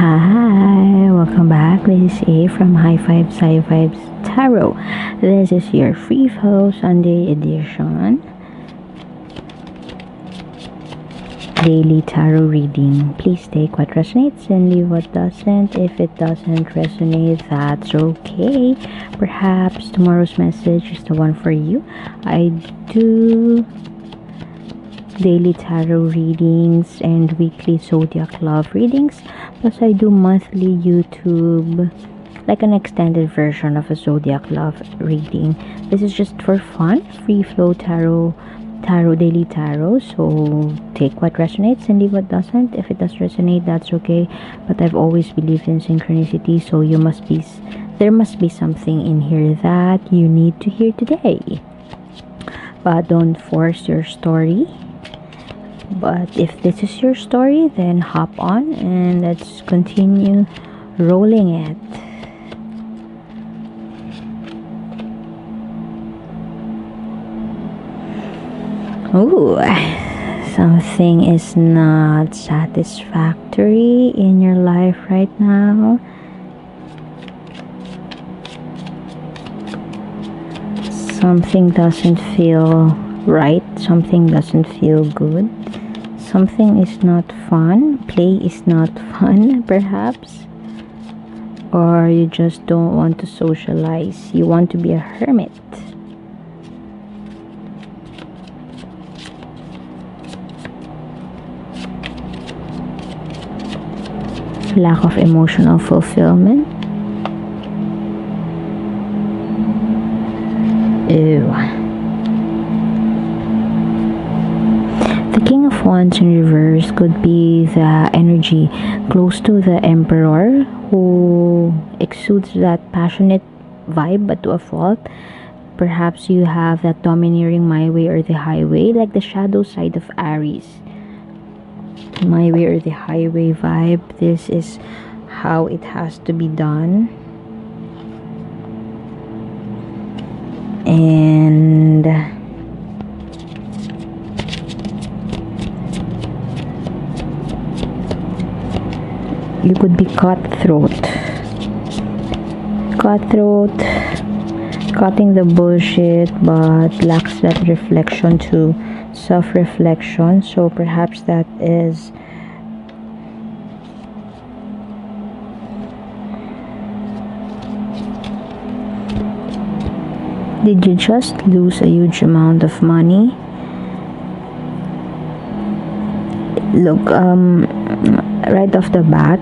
Hi, welcome back. This is A from Highfives Tarot. This is your free flow Sunday edition daily tarot reading. Please take what resonates and leave what doesn't. If it doesn't resonate, that's okay. Perhaps tomorrow's message is the one for you. I do daily tarot readings and weekly zodiac love readings, plus I do monthly YouTube, like an extended version of a zodiac love reading. This is just for fun, free flow daily tarot. So take what resonates and leave what doesn't. If it does resonate, that's okay, but I've always believed in synchronicity, so there must be something in here that you need to hear today. But don't force your story. But if this is your story, then hop on and let's continue rolling it. Ooh, something is not satisfactory in your life right now. Something doesn't feel right. Something doesn't feel good. Something is not fun. Play is not fun, perhaps. Or you just don't want to socialize. You want to be a hermit. Lack of emotional fulfillment. Ew. The King of Wands in reverse could be the energy close to the Emperor, who exudes that passionate vibe but to a fault. Perhaps you have that domineering my way or the highway, like the shadow side of Aries. My way or the highway vibe. This is how it has to be done. And you could be cutting the bullshit, but lacks that reflection to self-reflection. So perhaps that is did you just lose a huge amount of money? Look, right off the bat,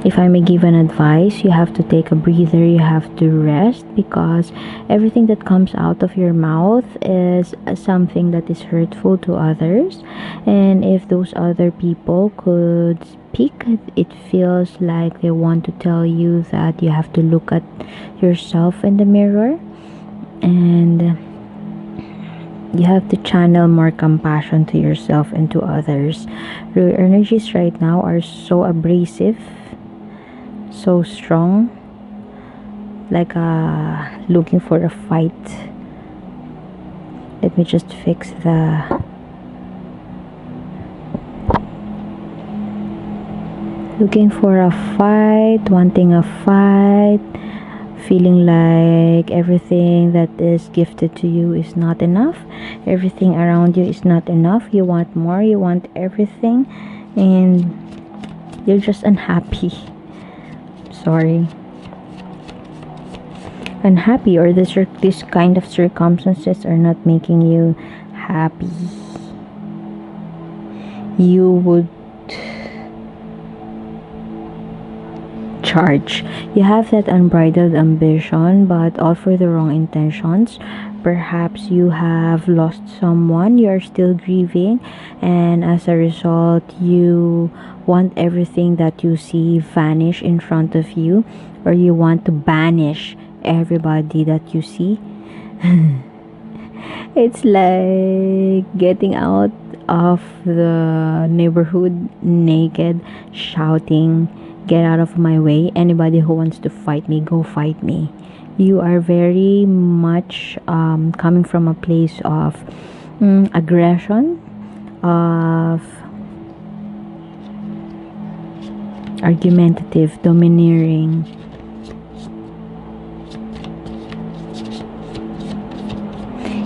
if I may give an advice, you have to take a breather, you have to rest, because everything that comes out of your mouth is something that is hurtful to others. And if those other people could speak, it feels like they want to tell you that you have to look at yourself in the mirror, and you have to channel more compassion to yourself and to others. Your energies right now are so abrasive, so strong, like looking for a fight. Let me just fix the looking for a fight, wanting a fight, feeling like everything that is gifted to you is not enough, everything around you is not enough. You want more, you want everything, and you're just unhappy. Sorry, unhappy, or this kind of circumstances are not making you happy. You would charge. You have that unbridled ambition, but all for the wrong intentions. Perhaps you have lost someone, you are still grieving, and as a result, you want everything that you see vanish in front of you, or you want to banish everybody that you see. It's like getting out of the neighborhood naked, shouting, "Get out of my way. Anybody who wants to fight me, go fight me." You are very much coming from a place of aggression, of argumentative, domineering.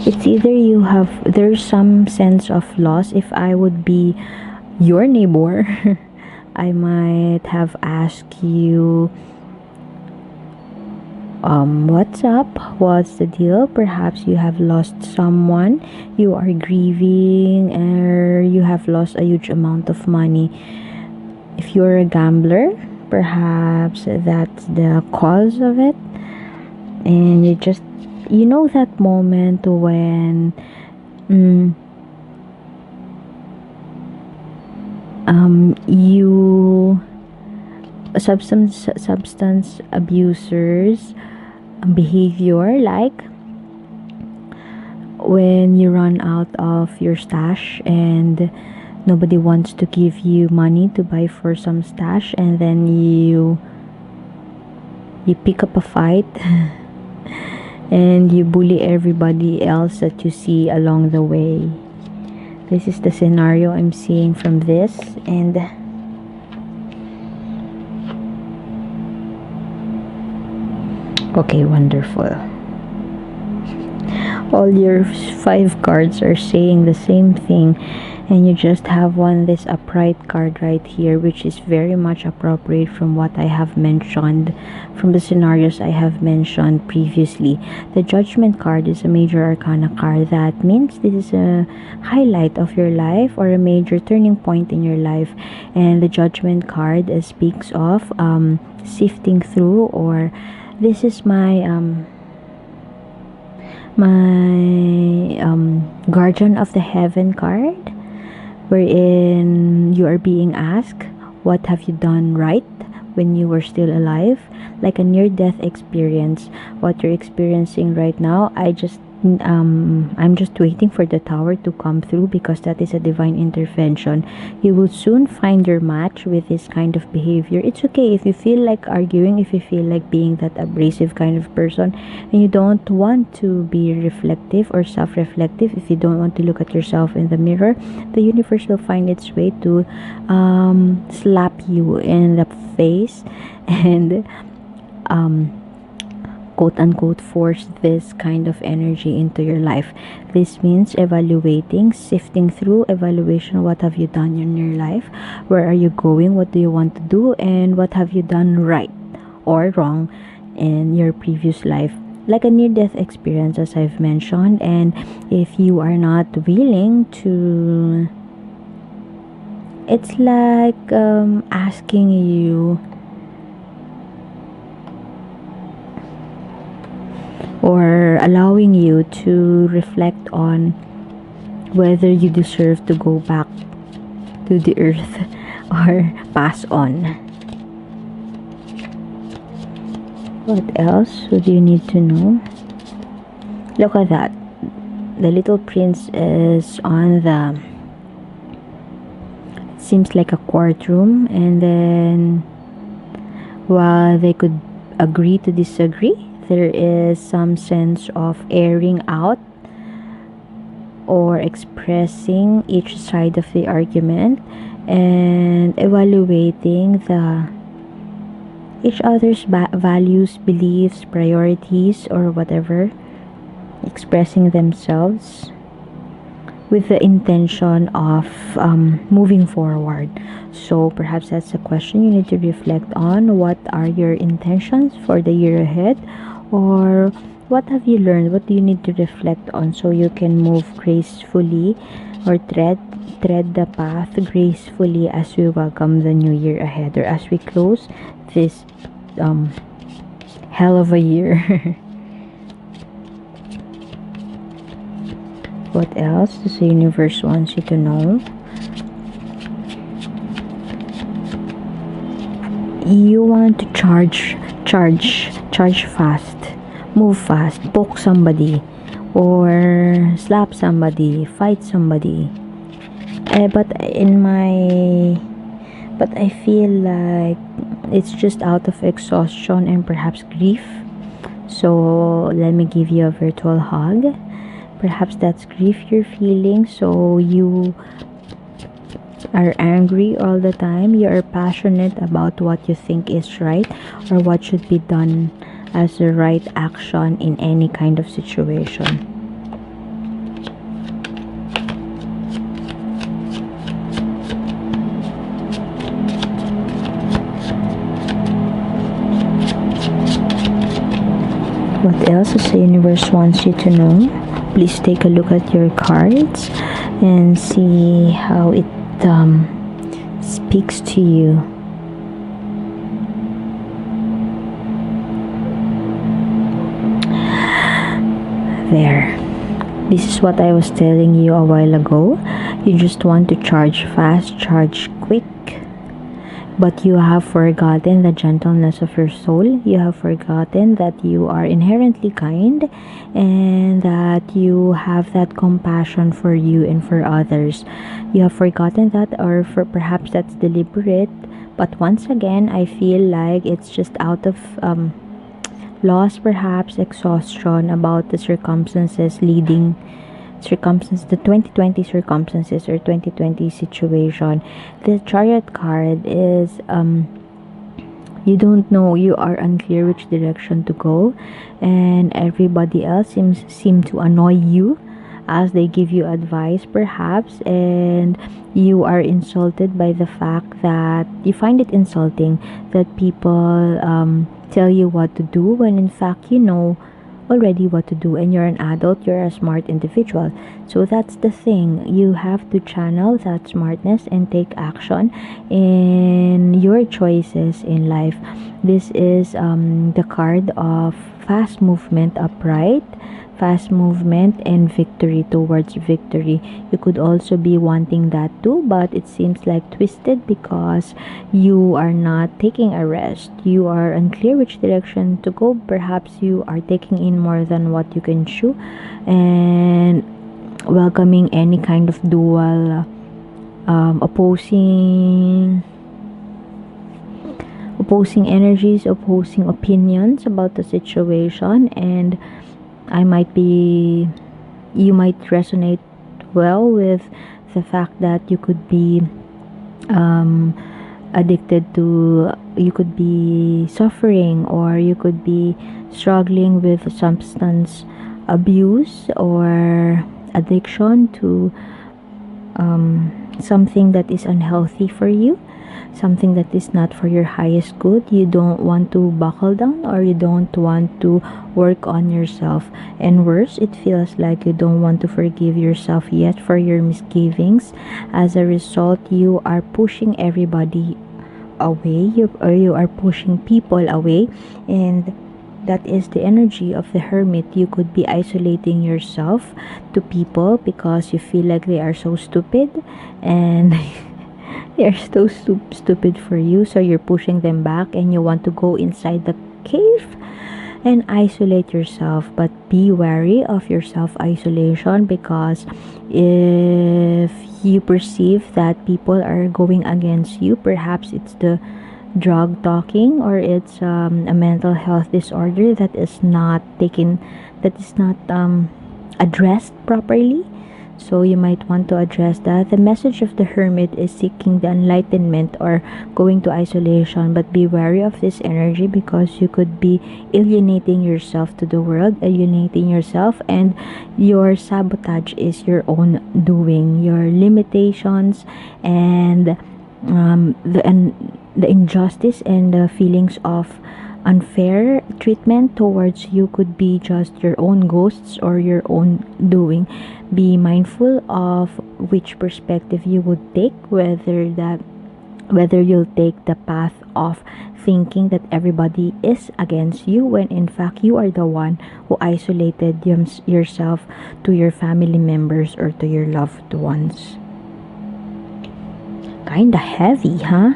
It's either there's some sense of loss. If I would be your neighbor, I might have asked you, what's up? What's the deal? Perhaps you have lost someone, you are grieving, or you have lost a huge amount of money. If you're a gambler, perhaps that's the cause of it. And you know that moment when you substance abusers behavior, like when you run out of your stash and nobody wants to give you money to buy for some stash, and then you pick up a fight and you bully everybody else that you see along the way. This is the scenario I'm seeing from this. And okay, wonderful. All your 5 cards are saying the same thing, and you just have this upright card right here, which is very much appropriate from what I have mentioned, from the scenarios I have mentioned previously. The Judgment card is a major arcana card. That means this is a highlight of your life or a major turning point in your life. And the Judgment card speaks of sifting through, or this is my Guardian of the Heaven card, wherein you are being asked, what have you done right when you were still alive? Like a near-death experience, what you're experiencing right now. I'm just waiting for the tower to come through, because that is a divine intervention. You will soon find your match with this kind of behavior. It's okay if you feel like arguing, if you feel like being that abrasive kind of person, and you don't want to be reflective or self-reflective, if you don't want to look at yourself in the mirror, the universe will find its way to slap you in the face and quote unquote force this kind of energy into your life. This means evaluating, sifting through, evaluation. What have you done in your life? Where are you going? What do you want to do? And what have you done right or wrong in your previous life? Like a near-death experience, as I've mentioned. And if you are not willing to, it's like asking you, or allowing you to reflect on whether you deserve to go back to the earth or pass on. What else would you need to know? Look at that. The little prince is on the, it seems like a courtroom, and then while they could agree to disagree, there is some sense of airing out or expressing each side of the argument and evaluating each other's values, beliefs, priorities, or whatever, expressing themselves with the intention of moving forward. So perhaps that's a question you need to reflect on. What are your intentions for the year ahead? Or what have you learned? What do you need to reflect on so you can move gracefully, or tread the path gracefully as we welcome the new year ahead, or as we close this hell of a year. What else does the universe wants you to know? You want to charge fast, move fast, poke somebody, or slap somebody, fight somebody. But I feel like it's just out of exhaustion and perhaps grief. So let me give you a virtual hug. Perhaps that's grief you're feeling, so are angry all the time. You are passionate about what you think is right or what should be done as the right action in any kind of situation. What else does the universe wants you to know? Please take a look at your cards and see how it speaks to you. There. This is what I was telling you a while ago. You just want to charge fast, charge quick. But you have forgotten the gentleness of your soul. You have forgotten that you are inherently kind and that you have that compassion for you and for others. You have forgotten that, or for perhaps that's deliberate. But once again, I feel like it's just out of loss, perhaps exhaustion about the circumstances the 2020 circumstances or 2020 situation. The chariot card is you don't know, you are unclear which direction to go, and everybody else seem to annoy you as they give you advice perhaps, and you are insulted by the fact that you find it insulting that people tell you what to do when in fact you know already what to do, and you're an adult, you're a smart individual. So that's the thing, you have to channel that smartness and take action in your choices in life. This is the card of fast movement upright, fast movement and victory, towards victory. You could also be wanting that too, but it seems like twisted because you are not taking a rest. You are unclear which direction to go. Perhaps you are taking in more than what you can chew and welcoming any kind of dual opposing energies, opposing opinions about the situation. And you might resonate well with the fact that you could be addicted to, you could be suffering, or you could be struggling with substance abuse or addiction to something that is unhealthy for you, something that is not for your highest good. You don't want to buckle down, or you don't want to work on yourself. And worse, it feels like you don't want to forgive yourself yet for your misgivings. As a result, you are pushing everybody away, you are pushing people away, and that is the energy of the hermit. You could be isolating yourself to people because you feel like they are so stupid and they are so stupid for you, so you're pushing them back and you want to go inside the cave and isolate yourself. But be wary of your self-isolation, because if you perceive that people are going against you, perhaps it's the drug talking, or it's a mental health disorder that is not addressed properly. So you might want to address that. The message of the hermit is seeking the enlightenment or going to isolation, but be wary of this energy because you could be alienating yourself to the world, alienating yourself, and your sabotage is your own doing. Your limitations and the injustice and the feelings of unfair treatment towards you could be just your own ghosts or your own doing. Be mindful of which perspective you would take, whether you'll take the path of thinking that everybody is against you when in fact you are the one who isolated yourself to your family members or to your loved ones. Kinda heavy, huh?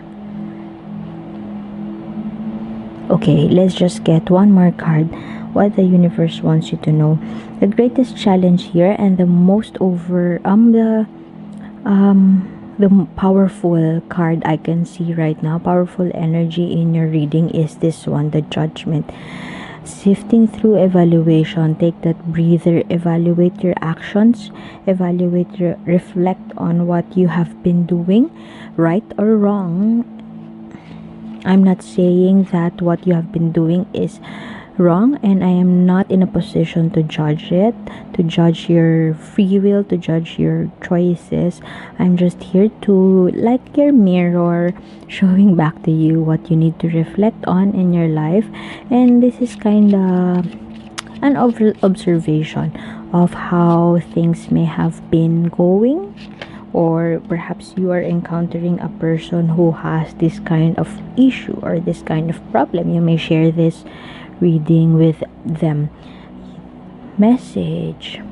Okay, let's just get one more card. What the universe wants you to know. The greatest challenge here and the most the powerful card I can see right now, powerful energy in your reading, is this one, the Judgment. sifting through evaluation. Take that breather, evaluate your actions, reflect on what you have been doing, right or wrong. I'm not saying that what you have been doing is wrong, and I am not in a position to judge it, to judge your free will, to judge your choices. I'm just here to, like your mirror, showing back to you what you need to reflect on in your life. And this is kind of an observation of how things may have been going, or perhaps you are encountering a person who has this kind of issue or this kind of problem. You may share this reading with them. Message: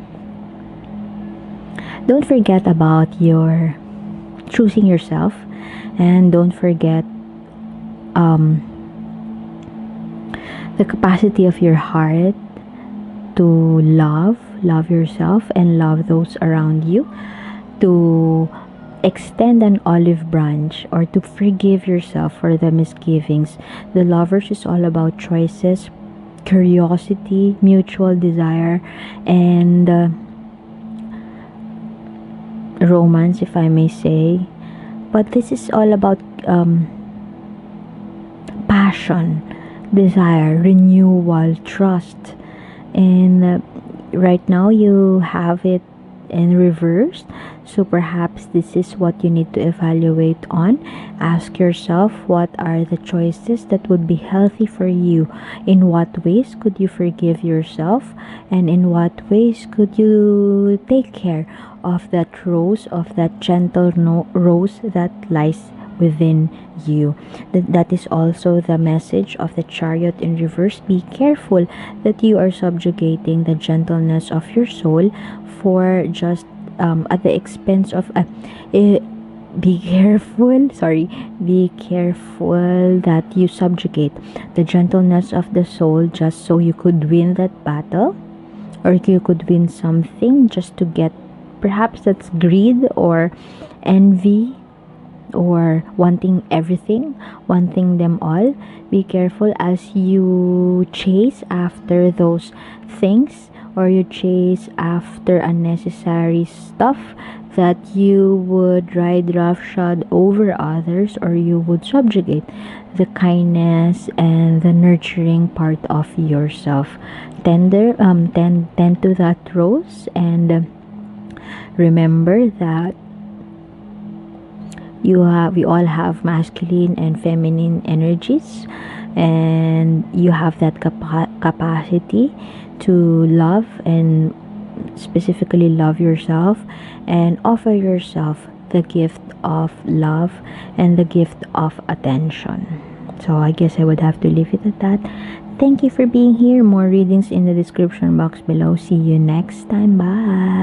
don't forget about your choosing yourself, and don't forget the capacity of your heart to love yourself and love those around you, to extend an olive branch, or to forgive yourself for the misgivings. The Lovers is all about choices, curiosity, mutual desire, and romance, if I may say. But this is all about passion, desire, renewal, trust. And right now you have it in reverse. So perhaps this is what you need to evaluate on. Ask yourself, what are the choices that would be healthy for you? In what ways could you forgive yourself? And in what ways could you take care of that rose, of that gentle rose that lies within you? That is also the message of the Chariot in reverse. Be careful that you are subjugating the gentleness of your soul for just at the expense of be careful that you subjugate the gentleness of the soul just so you could win that battle, or you could win something just to get, perhaps that's greed or envy, or wanting everything, wanting them all. Be careful as you chase after those things, or you chase after unnecessary stuff, that you would ride roughshod over others, or you would subjugate the kindness and the nurturing part of yourself. Tend to that rose, and remember that we all have masculine and feminine energies, and you have that capacity to love, and specifically love yourself, and offer yourself the gift of love and the gift of attention. So I guess I would have to leave it at that. Thank you for being here. More readings in the description box below. See you next time. Bye.